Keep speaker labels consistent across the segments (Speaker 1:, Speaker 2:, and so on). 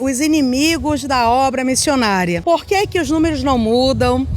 Speaker 1: os inimigos da obra missionária. Por que que os números não mudam?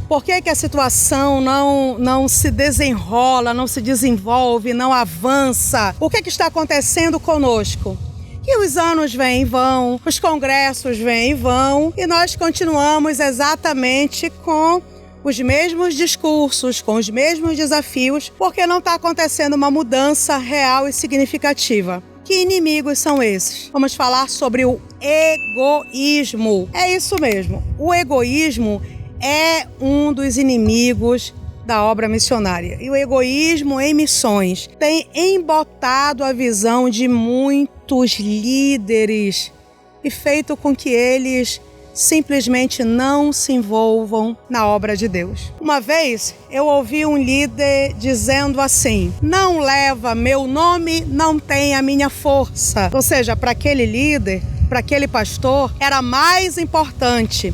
Speaker 1: Por que que a situação não se desenrola, não se desenvolve, não avança? O que está acontecendo conosco? Que os anos vêm e vão, os congressos vêm e vão, e nós continuamos exatamente com os mesmos discursos, com os mesmos desafios, porque não está acontecendo uma mudança real e significativa. Que inimigos são esses? Vamos falar sobre o egoísmo. É isso mesmo. O egoísmo é um dos inimigos da obra missionária. E o egoísmo em missões tem embotado a visão de muitos líderes e feito com que eles simplesmente não se envolvam na obra de Deus. Uma vez eu ouvi um líder dizendo assim: não leva meu nome, não tem a minha força. Ou seja, para aquele líder, para aquele pastor, era mais importante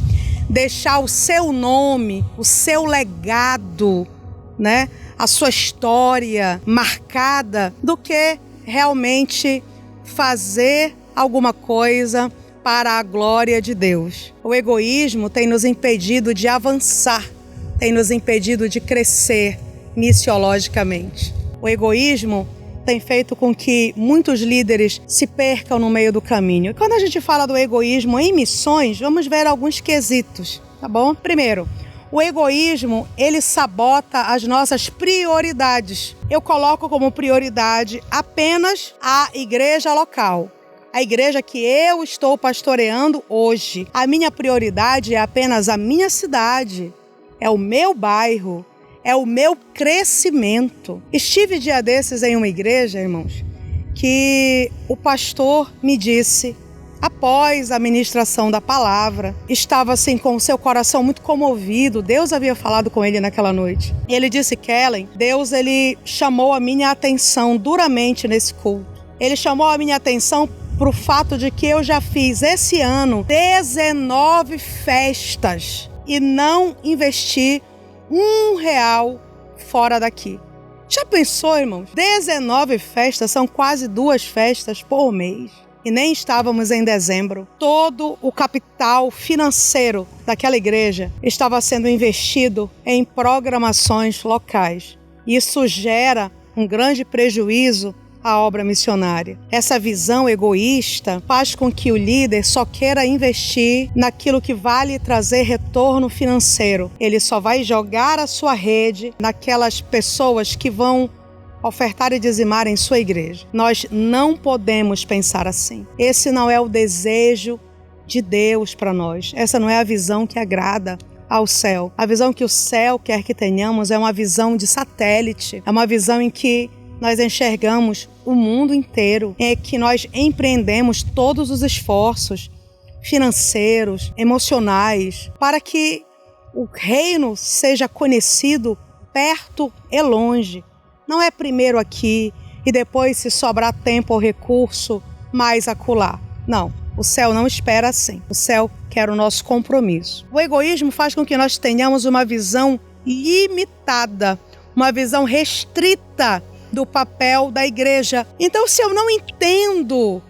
Speaker 1: deixar o seu nome, o seu legado, né, a sua história marcada, do que realmente fazer alguma coisa para a glória de Deus. O egoísmo tem nos impedido de avançar, tem nos impedido de crescer missiologicamente. O egoísmo tem feito com que muitos líderes se percam no meio do caminho. E quando a gente fala do egoísmo em missões, vamos ver alguns quesitos, tá bom? Primeiro, o egoísmo, ele sabota as nossas prioridades. Eu coloco como prioridade apenas a igreja local, a igreja que eu estou pastoreando hoje. A minha prioridade é apenas a minha cidade, é o meu bairro, é o meu crescimento. Estive dia desses em uma igreja, irmãos, que o pastor me disse, após a ministração da palavra, estava assim com o seu coração muito comovido. Deus havia falado com ele naquela noite. E ele disse: Kellen, Deus ele chamou a minha atenção duramente nesse culto. Ele chamou a minha atenção para o fato de que eu já fiz esse ano 19 festas e não investi R$1 fora daqui. Já pensou, irmãos? 19 festas, são quase 2 festas por mês. E nem estávamos em dezembro. Todo o capital financeiro daquela igreja estava sendo investido em programações locais. Isso gera um grande prejuízo à obra missionária. Essa visão egoísta faz com que o líder só queira investir naquilo que vale trazer retorno financeiro. Ele só vai jogar a sua rede naquelas pessoas que vão ofertar e dizimar em sua igreja. Nós não podemos pensar assim. Esse não é o desejo de Deus para nós. Essa não é a visão que agrada ao céu. A visão que o céu quer que tenhamos é uma visão de satélite. É uma visão em que nós enxergamos o mundo inteiro, é que nós empreendemos todos os esforços financeiros, emocionais, para que o reino seja conhecido perto e longe. Não é primeiro aqui e depois, se sobrar tempo ou recurso, mais acolá. Não, o céu não espera assim. O céu quer o nosso compromisso. O egoísmo faz com que nós tenhamos uma visão limitada, uma visão restrita do papel da igreja. Então, se eu não entendo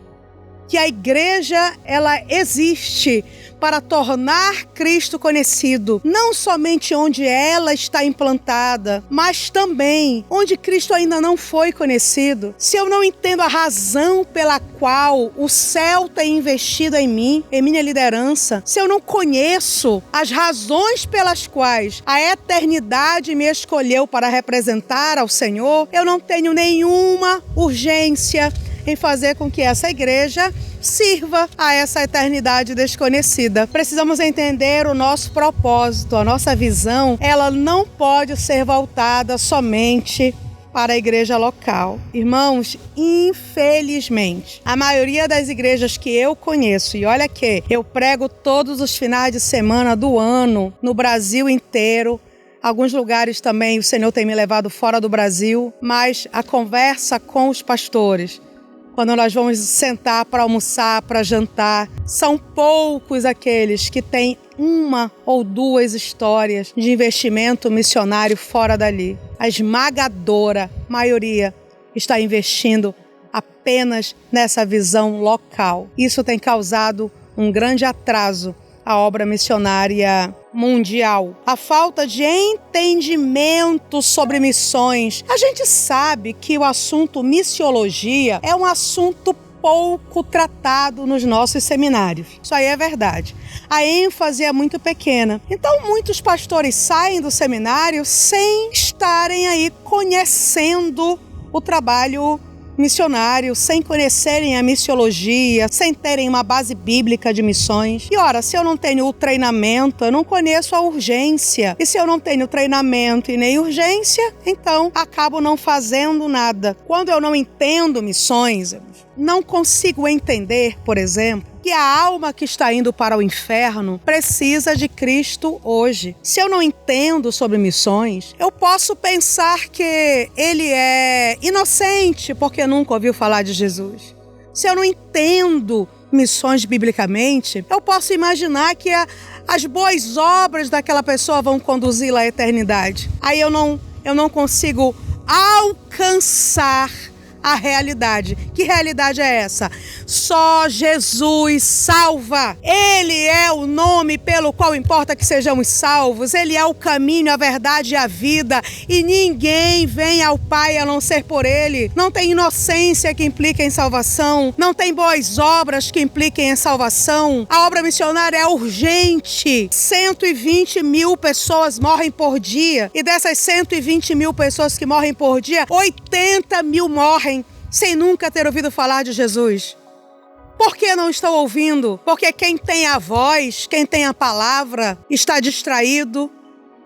Speaker 1: que a igreja ela existe para tornar Cristo conhecido, não somente onde ela está implantada, mas também onde Cristo ainda não foi conhecido. Se eu não entendo a razão pela qual o céu tem investido em mim, em minha liderança, se eu não conheço as razões pelas quais a eternidade me escolheu para representar ao Senhor, eu não tenho nenhuma urgência em fazer com que essa igreja sirva a essa eternidade desconhecida. Precisamos entender o nosso propósito, a nossa visão, ela não pode ser voltada somente para a igreja local. Irmãos, infelizmente, a maioria das igrejas que eu conheço, e olha que eu prego todos os finais de semana do ano, no Brasil inteiro, alguns lugares também o Senhor tem me levado fora do Brasil, mas a conversa com os pastores, quando nós vamos sentar para almoçar, para jantar, são poucos aqueles que têm 1 ou 2 histórias de investimento missionário fora dali. A esmagadora maioria está investindo apenas nessa visão local. Isso tem causado um grande atraso à obra missionária mundial. A falta de entendimento sobre missões. A gente sabe que o assunto missiologia é um assunto pouco tratado nos nossos seminários. Isso aí é verdade. A ênfase é muito pequena. Então, muitos pastores saem do seminário sem estarem aí conhecendo o trabalho missionário, sem conhecerem a missiologia, sem terem uma base bíblica de missões. E ora, se eu não tenho o treinamento, eu não conheço a urgência. E se eu não tenho treinamento e nem urgência, então acabo não fazendo nada. Quando eu não entendo missões, não consigo entender, por exemplo, que a alma que está indo para o inferno precisa de Cristo hoje. Se eu não entendo sobre missões, eu posso pensar que ele é inocente porque nunca ouviu falar de Jesus. Se eu não entendo missões biblicamente, eu posso imaginar que as boas obras daquela pessoa vão conduzi-la à eternidade. Aí eu não consigo alcançar a realidade. Que realidade é essa? Só Jesus salva. Ele é o nome pelo qual importa que sejamos salvos. Ele é o caminho, a verdade e a vida. E ninguém vem ao Pai a não ser por Ele. Não tem inocência que implique em salvação. Não tem boas obras que impliquem em salvação. A obra missionária é urgente. 120 mil pessoas morrem por dia. E dessas 120 mil pessoas que morrem por dia, 80 mil morrem sem nunca ter ouvido falar de Jesus. Por que não estão ouvindo? Porque quem tem a voz, quem tem a palavra, está distraído,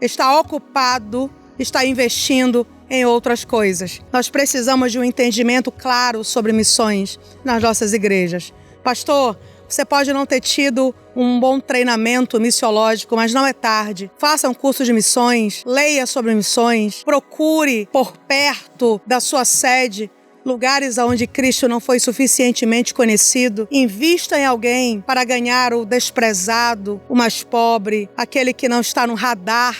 Speaker 1: está ocupado, está investindo em outras coisas. Nós precisamos de um entendimento claro sobre missões nas nossas igrejas. Pastor, você pode não ter tido um bom treinamento missiológico, mas não é tarde. Faça um curso de missões, leia sobre missões, procure por perto da sua sede lugares onde Cristo não foi suficientemente conhecido. Invista em alguém para ganhar o desprezado, o mais pobre, aquele que não está no radar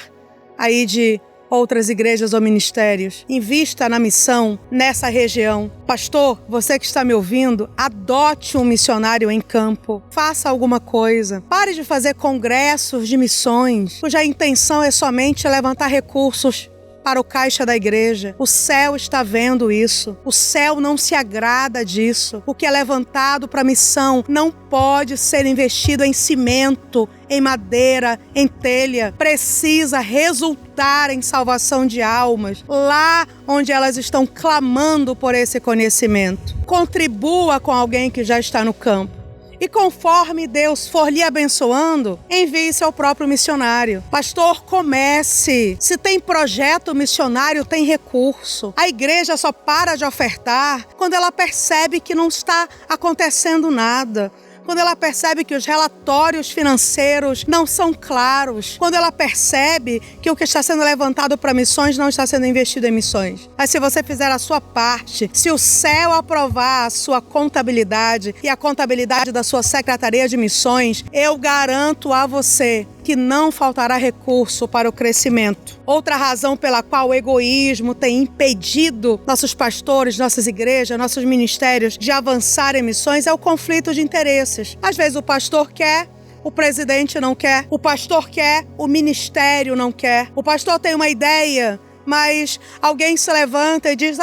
Speaker 1: aí de outras igrejas ou ministérios. Invista na missão nessa região. Pastor, você que está me ouvindo, adote um missionário em campo. Faça alguma coisa. Pare de fazer congressos de missões, cuja intenção é somente levantar recursos para o caixa da igreja. O céu está vendo isso. O céu não se agrada disso. O que é levantado para a missão não pode ser investido em cimento, em madeira, em telha. Precisa resultar em salvação de almas, lá onde elas estão clamando por esse conhecimento. Contribua com alguém que já está no campo. E conforme Deus for lhe abençoando, envie seu próprio missionário. Pastor, comece. Se tem projeto missionário, tem recurso. A igreja só para de ofertar quando ela percebe que não está acontecendo nada. Quando ela percebe que os relatórios financeiros não são claros, quando ela percebe que o que está sendo levantado para missões não está sendo investido em missões. Mas se você fizer a sua parte, se o céu aprovar a sua contabilidade e a contabilidade da sua secretaria de missões, eu garanto a você que não faltará recurso para o crescimento. Outra razão pela qual o egoísmo tem impedido nossos pastores, nossas igrejas, nossos ministérios de avançar em missões é o conflito de interesses. Às vezes o pastor quer, o presidente não quer. O pastor quer, o ministério não quer. O pastor tem uma ideia, mas alguém se levanta e diz: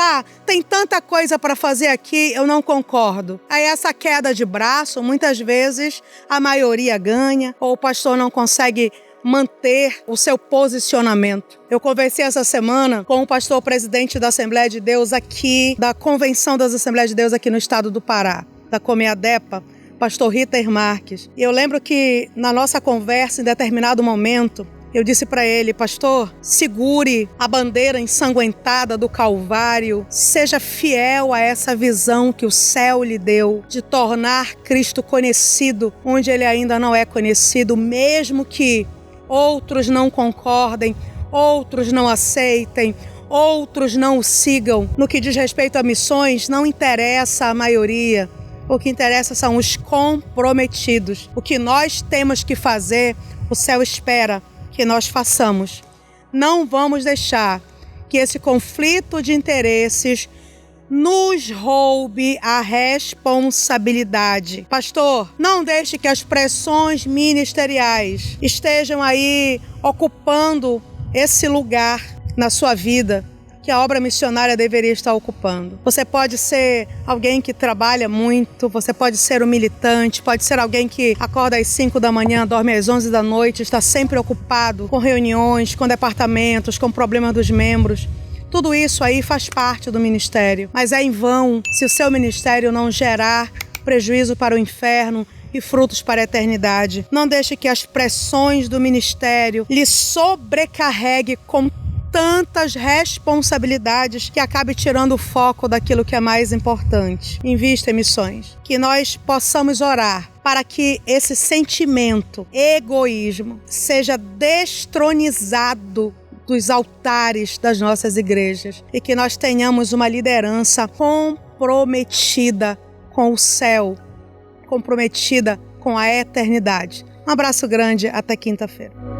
Speaker 1: tem tanta coisa para fazer aqui, eu não concordo. Aí essa queda de braço, muitas vezes a maioria ganha, ou o pastor não consegue manter o seu posicionamento. Eu conversei essa semana com o pastor presidente da Assembleia de Deus aqui, da Convenção das Assembleias de Deus aqui no estado do Pará, da Comeadepa, pastor Ritter Marques. E eu lembro que na nossa conversa, em determinado momento, eu disse para ele: pastor, segure a bandeira ensanguentada do Calvário, seja fiel a essa visão que o céu lhe deu de tornar Cristo conhecido onde ele ainda não é conhecido, mesmo que outros não concordem, outros não aceitem, outros não o sigam. No que diz respeito a missões, não interessa a maioria. O que interessa são os comprometidos. O que nós temos que fazer, o céu espera que nós façamos. Não vamos deixar que esse conflito de interesses nos roube a responsabilidade. Pastor, não deixe que as pressões ministeriais estejam aí ocupando esse lugar na sua vida que a obra missionária deveria estar ocupando. Você pode ser alguém que trabalha muito, você pode ser um militante, pode ser alguém que acorda às 5 da manhã, dorme às 11 da noite, está sempre ocupado com reuniões, com departamentos, com problemas dos membros. Tudo isso aí faz parte do ministério, mas é em vão se o seu ministério não gerar prejuízo para o inferno e frutos para a eternidade. Não deixe que as pressões do ministério lhe sobrecarregue com tantas responsabilidades que acabe tirando o foco daquilo que é mais importante. Invista em missões. Que nós possamos orar para que esse sentimento, egoísmo, seja destronizado dos altares das nossas igrejas e que nós tenhamos uma liderança comprometida com o céu, comprometida com a eternidade. Um abraço grande, até quinta-feira.